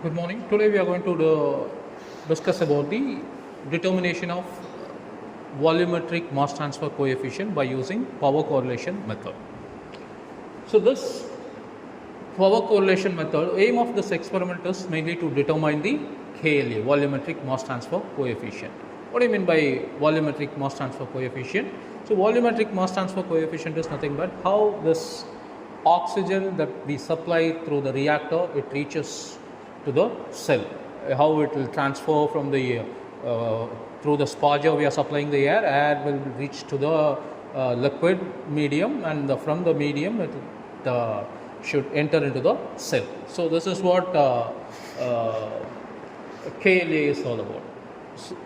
Good morning. Today we are going to discuss about the determination of volumetric mass transfer coefficient by using power correlation method. So this power correlation method, aim of this experiment is mainly to determine the kLa, volumetric mass transfer coefficient. What do you mean by volumetric mass transfer coefficient? So volumetric mass transfer coefficient is nothing but how this oxygen that we supply through the reactor, it reaches to the cell, how it will transfer from the through the sparger we are supplying the air will reach to the liquid medium, and from the medium it should enter into the cell. So this is what kLa is all about, so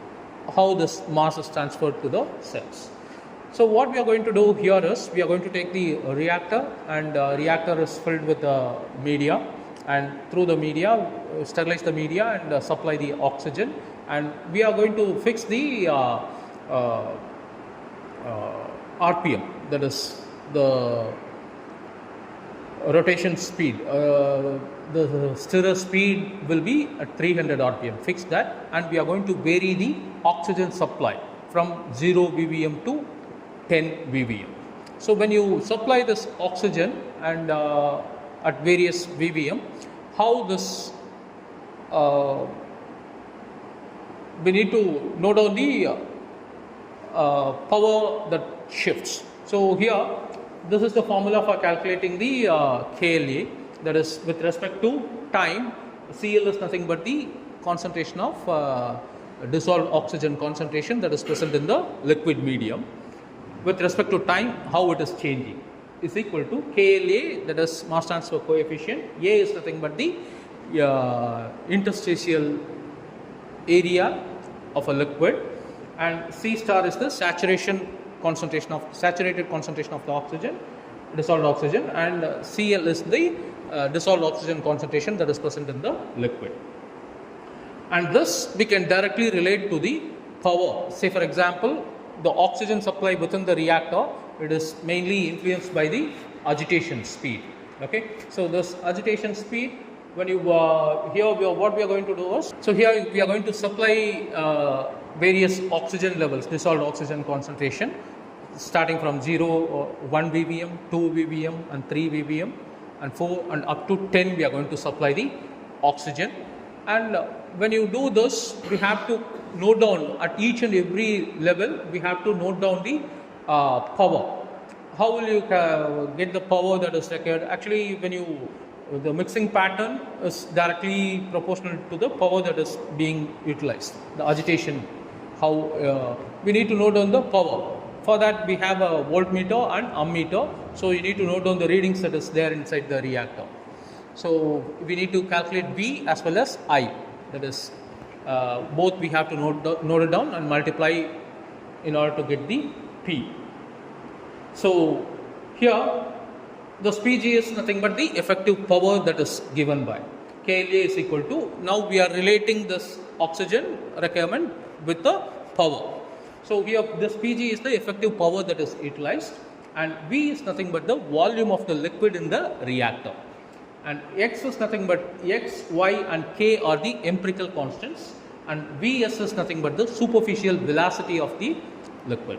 how this mass is transferred to the cells. So what we are going to do here is we are going to take the reactor, and reactor is filled with media, and through the media sterilize the media and supply the oxygen, and we are going to fix the RPM, that is the rotation speed. The stirrer speed will be at 300 RPM, fix that, and we are going to vary the oxygen supply from 0 ppm to 10 ppm. So when you supply this oxygen and at various ppm, how this we need to note down the power that shifts. So here this is the formula for calculating the kLa, that is with respect to time. Cl is nothing but the concentration of dissolved oxygen concentration that is present in the liquid medium. With respect to time, how it is changing, is equal to kLa, that is mass transfer coefficient. A is nothing but the interstitial area of a liquid, and C star is the saturated concentration of the oxygen, dissolved oxygen, and Cl is the dissolved oxygen concentration that is present in the liquid. And this we can directly relate to the power. Say for example, the oxygen supply within the reactor, it is mainly influenced by the agitation speed. Okay, so this agitation speed, when you what we are going to do is, so here we are going to supply various oxygen levels, dissolved oxygen concentration, starting from 0, 1 ppm, 2 ppm, and 3 ppm, and 4 and up to 10 we are going to supply the oxygen. And when you do this, we have to note down at each and every level, we have to note down the power. How will you get the power that is required? Actually, the mixing pattern is directly proportional to the power that is being utilized, the agitation. How we need to note down the power. For that we have a voltmeter and ammeter, so you need to note down the readings that is there inside the reactor. So we need to calculate V as well as I, that is both we have to note it down and multiply in order to get the P. So here the PG is nothing but the effective power that is given by kLa is equal to, now we are relating this oxygen requirement with the power. So here this PG is the effective power that is utilized, and V is nothing but the volume of the liquid in the reactor, and X is nothing but X, Y and K are the empirical constants, and Vs is nothing but the superficial velocity of the liquid.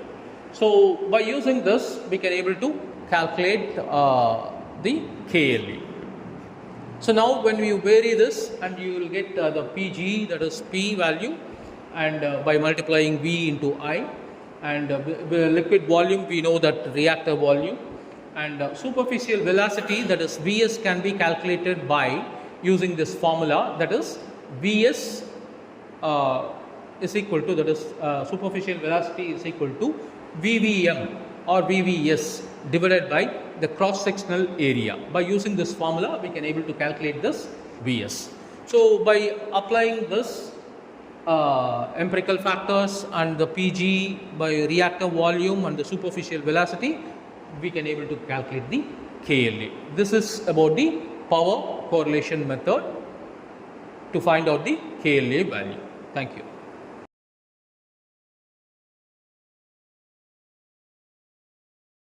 So by using this we can able to calculate the kLa. So now when you vary this, and you will get the Pg, that is P value, and by multiplying V into I, and the liquid volume we know that reactor volume, and superficial velocity, that is Vs, can be calculated by using this formula, that is Vs is equal to, that is superficial velocity is equal to VVM or VVS divided by the cross sectional area. By using this formula we can able to calculate this Vs. So by applying this empirical factors and the Pg by reactor volume and the superficial velocity, we can able to calculate the kLa. This is about the power correlation method to find out the kLa value. Thank you.